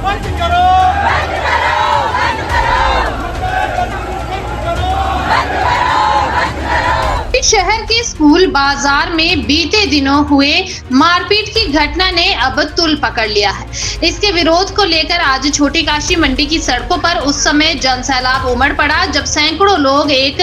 बंद करो, बंद करो, बंद करो। शहर के स्कूल बाजार में बीते दिनों हुए मारपीट की घटना ने अब तुल पकड़ लिया है। इसके विरोध को लेकर आज छोटी काशी मंडी की सड़कों पर उस समय जनसैलाब उमड़ पड़ा जब सैकड़ों लोग एक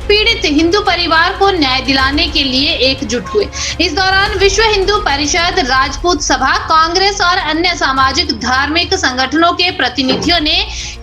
पीड़ित हिंदू परिवार को न्याय दिलाने के लिए एकजुट हुए। इस दौरान विश्व हिंदू परिषद, राजपूत सभा, कांग्रेस और अन्य सामाजिक धार्मिक संगठनों के प्रतिनिधियों ने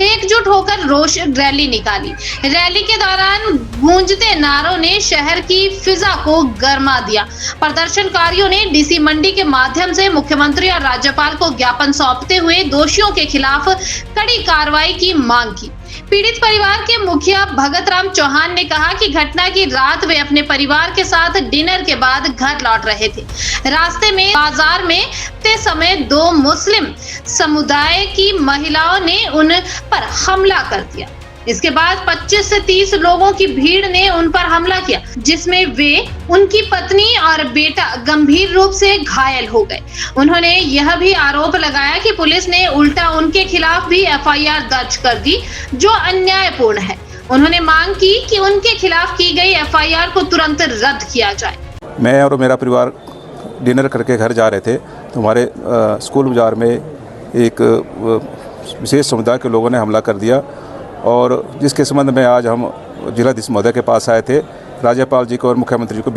एकजुट होकर रोष रैली निकाली। रैली के दौरान गूंजते नारों ने शहर की फिजा को गरमा दिया। प्रदर्शनकारियों ने डीसी मंडी के माध्यम से मुख्यमंत्री और राज्यपाल को ज्ञापन सौंपते हुए दोषियों के खिलाफ कड़ी कार्रवाई की मांग की। पीड़ित परिवार के मुखिया भगत राम चौहान ने कहा कि घटना की रात वे अपने परिवार के साथ डिनर के बाद घर लौट रहे थे। रास्ते में बाजार में ते समय दो मुस्लिम समुदाय की महिलाओं ने उन पर हमला कर दिया। इसके बाद 25 से 30 लोगों की भीड़ ने उन पर हमला किया, जिसमें वे, उनकी पत्नी और बेटा गंभीर रूप से घायल हो गए। उन्होंने यह भी आरोप लगाया कि पुलिस ने उल्टा उनके खिलाफ भी एफआईआर दर्ज कर दी, जो अन्यायपूर्ण है। उन्होंने मांग की कि उनके खिलाफ की गई एफआईआर को तुरंत रद्द किया जाए। मैं और मेरा परिवार डिनर करके घर जा रहे थे तो हमारे स्कूल बाजार में एक विशेष समुदाय के लोगों ने हमला कर दिया और जिसके संबंध में आज हम जिलाधीश महोदय के पास आए थे, राज्यपाल जी को और मुख्यमंत्री जी को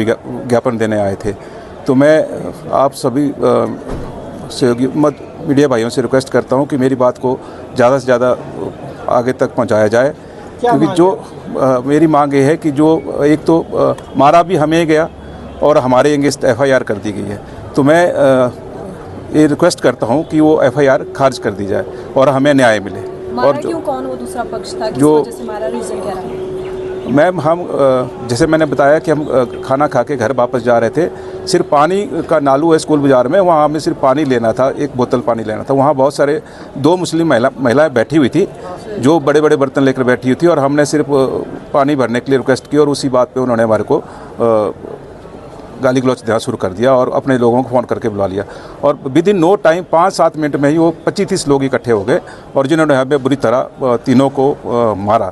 ज्ञापन देने आए थे। तो मैं आप सभी सहयोगी मीडिया भाइयों से रिक्वेस्ट करता हूं कि मेरी बात को ज़्यादा से ज़्यादा आगे तक पहुंचाया जाए, क्योंकि जो मेरी मांग ये है कि जो एक तो मारा भी हमें गया और हमारे अगेंस्ट एफआईआर कर दी गई है। तो मैं ये रिक्वेस्ट करता हूं कि वो एफआईआर खारिज कर दी जाए और हमें न्याय मिले। और क्यों, कौन वो दूसरा पक्ष था, किस वजह से मारा, रीजन क्या रहा? मैम, हम जैसे मैंने बताया कि हम खाना खा के घर वापस जा रहे थे। सिर्फ पानी का नालू है स्कूल बाज़ार में, वहाँ हमें सिर्फ पानी लेना था, एक बोतल पानी लेना था। वहाँ बहुत सारे दो मुस्लिम महिलाएं बैठी हुई थी जो बड़े बड़े बर्तन लेकर बैठी हुई थी और हमने सिर्फ पानी भरने के लिए रिक्वेस्ट की और उसी बात पर उन्होंने हमारे को गाली गलौच देना शुरू कर दिया और अपने लोगों को फ़ोन करके बुला लिया और within no time 5-7 minute में ही वो 25-30 लोग इकट्ठे हो गए और जिन्होंने हमें बुरी तरह तीनों को मारा।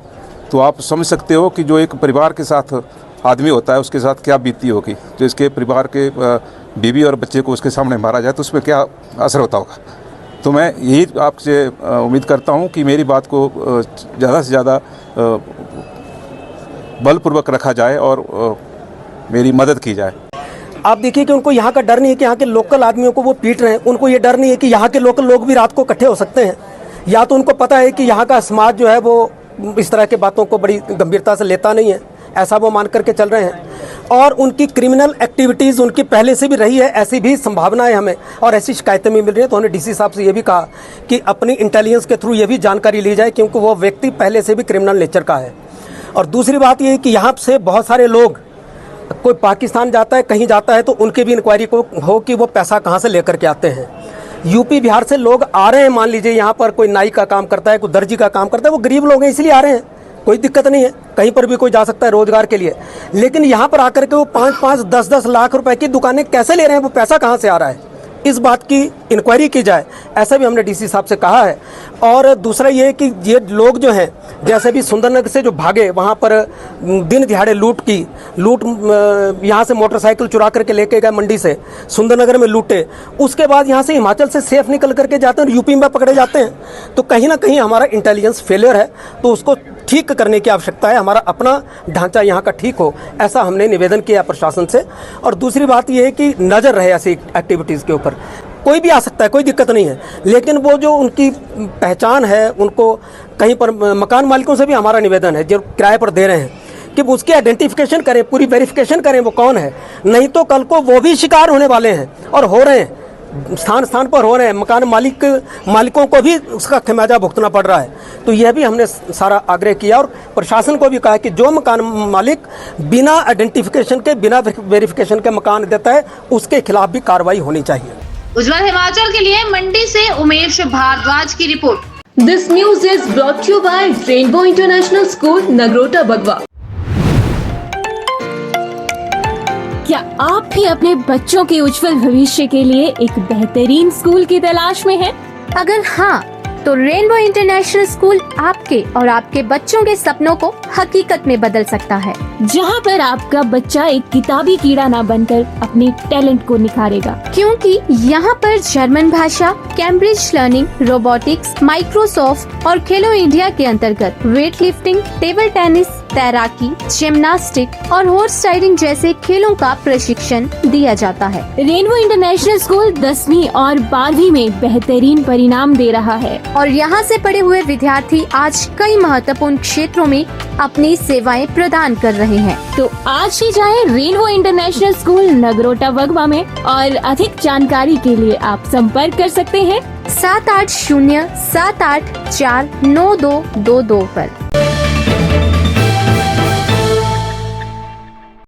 तो आप समझ सकते हो कि जो एक परिवार के साथ आदमी होता है उसके साथ क्या बीती होगी। जो इसके परिवार के बीवी और बच्चे को उसके सामने मारा जाए तो उसमें क्या असर होता होगा। तो मैं यही आपसे उम्मीद करता हूँ कि मेरी बात को ज़्यादा से ज़्यादा बलपूर्वक रखा जाए और मेरी मदद की जाए। आप देखिए कि उनको यहाँ का डर नहीं है कि यहाँ के लोकल आदमियों को वो पीट रहे हैं। उनको ये डर नहीं है कि यहाँ के लोकल लोग भी रात को इकट्ठे हो सकते हैं। या तो उनको पता है कि यहाँ का समाज जो है वो इस तरह के बातों को बड़ी गंभीरता से लेता नहीं है, ऐसा वो मान करके चल रहे हैं। और उनकी क्रिमिनल एक्टिविटीज़ उनकी पहले से भी रही है, ऐसी भी संभावनाएं हमें और ऐसी शिकायतें भी मिल रही हैं। तो हमने डीसी साहब से ये भी कहा कि अपनी इंटेलिजेंस के थ्रू ये भी जानकारी ली जाए, क्योंकि वो व्यक्ति पहले से भी क्रिमिनल नेचर का है। और दूसरी बात ये है कि यहाँ से बहुत सारे लोग, कोई पाकिस्तान जाता है, कहीं जाता है, तो उनकी भी इंक्वायरी को हो कि वो पैसा कहाँ से लेकर के आते हैं। यूपी बिहार से लोग आ रहे हैं, मान लीजिए यहाँ पर कोई नाई का काम करता है, कोई दर्जी का काम करता है, वो गरीब लोग हैं इसलिए आ रहे हैं, कोई दिक्कत नहीं है, कहीं पर भी कोई जा सकता है रोजगार के लिए। लेकिन यहाँ पर आकर के वो 5-5, 10-10 लाख रुपए की दुकानें कैसे ले रहे हैं, वो पैसा कहाँ से आ रहा है, इस बात की इंक्वायरी की जाए, ऐसा भी हमने डीसी साहब से कहा है। और दूसरा ये कि ये लोग जो हैं, जैसे भी सुंदरनगर से जो भागे, वहाँ पर दिन दिहाड़े लूट यहाँ से मोटरसाइकिल चुरा करके लेके गए मंडी से, सुंदरनगर में लूटे, उसके बाद यहाँ से हिमाचल से सेफ निकल करके जाते हैं और यूपी में पकड़े जाते हैं। तो कहीं ना कहीं हमारा इंटेलिजेंस फेलियर है, तो उसको ठीक करने की आवश्यकता है। हमारा अपना ढांचा यहाँ का ठीक हो, ऐसा हमने निवेदन किया प्रशासन से। और दूसरी बात यह है कि नज़र रहे ऐसी एक्टिविटीज़ के ऊपर। कोई भी आ सकता है, कोई दिक्कत नहीं है, लेकिन वो जो उनकी पहचान है, उनको कहीं पर मकान मालिकों से भी हमारा निवेदन है जो किराए पर दे रहे हैं कि उसकी आइडेंटिफिकेशन करें, पूरी वेरिफिकेशन करें वो कौन है। नहीं तो कल को वो भी शिकार होने वाले हैं और हो रहे हैं, स्थान पर हो रहे हैं। मकान मालिकों को भी उसका खमियाजा भुगतना पड़ रहा है। तो यह भी हमने सारा आग्रह किया और प्रशासन को भी कहा कि जो मकान मालिक बिना आइडेंटिफिकेशन के, बिना वेरिफिकेशन के मकान देता है, उसके खिलाफ भी कार्रवाई होनी चाहिए। उज्जवल हिमाचल के लिए मंडी से उमेश भारद्वाज की report. This news is brought you by Rainbow International School, Nagrota, Bagwa. क्या आप भी अपने बच्चों के उज्जवल भविष्य के लिए एक बेहतरीन स्कूल की तलाश में हैं? अगर हाँ, तो रेनबो इंटरनेशनल स्कूल आपके और आपके बच्चों के सपनों को हकीकत में बदल सकता है, जहां पर आपका बच्चा एक किताबी कीड़ा ना बनकर अपने टैलेंट को निखारेगा। क्योंकि यहाँ पर जर्मन भाषा, कैम्ब्रिज लर्निंग, रोबोटिक्स, माइक्रोसॉफ्ट और खेलो इंडिया के अंतर्गत वेट लिफ्टिंग, टेबल टेनिस, तैराकी, जिम्नास्टिक और हॉर्स राइडिंग जैसे खेलों का प्रशिक्षण दिया जाता है। रेनबो इंटरनेशनल स्कूल 10वीं और 12वीं में बेहतरीन परिणाम दे रहा है और यहाँ से पढ़े हुए विद्यार्थी आज कई महत्वपूर्ण क्षेत्रों में अपनी सेवाएं प्रदान कर रहे हैं। तो आज ही जाएं रेनबो इंटरनेशनल स्कूल नगरोटा वगवा में और अधिक जानकारी के लिए आप संपर्क कर सकते हैं 78078492222 पर।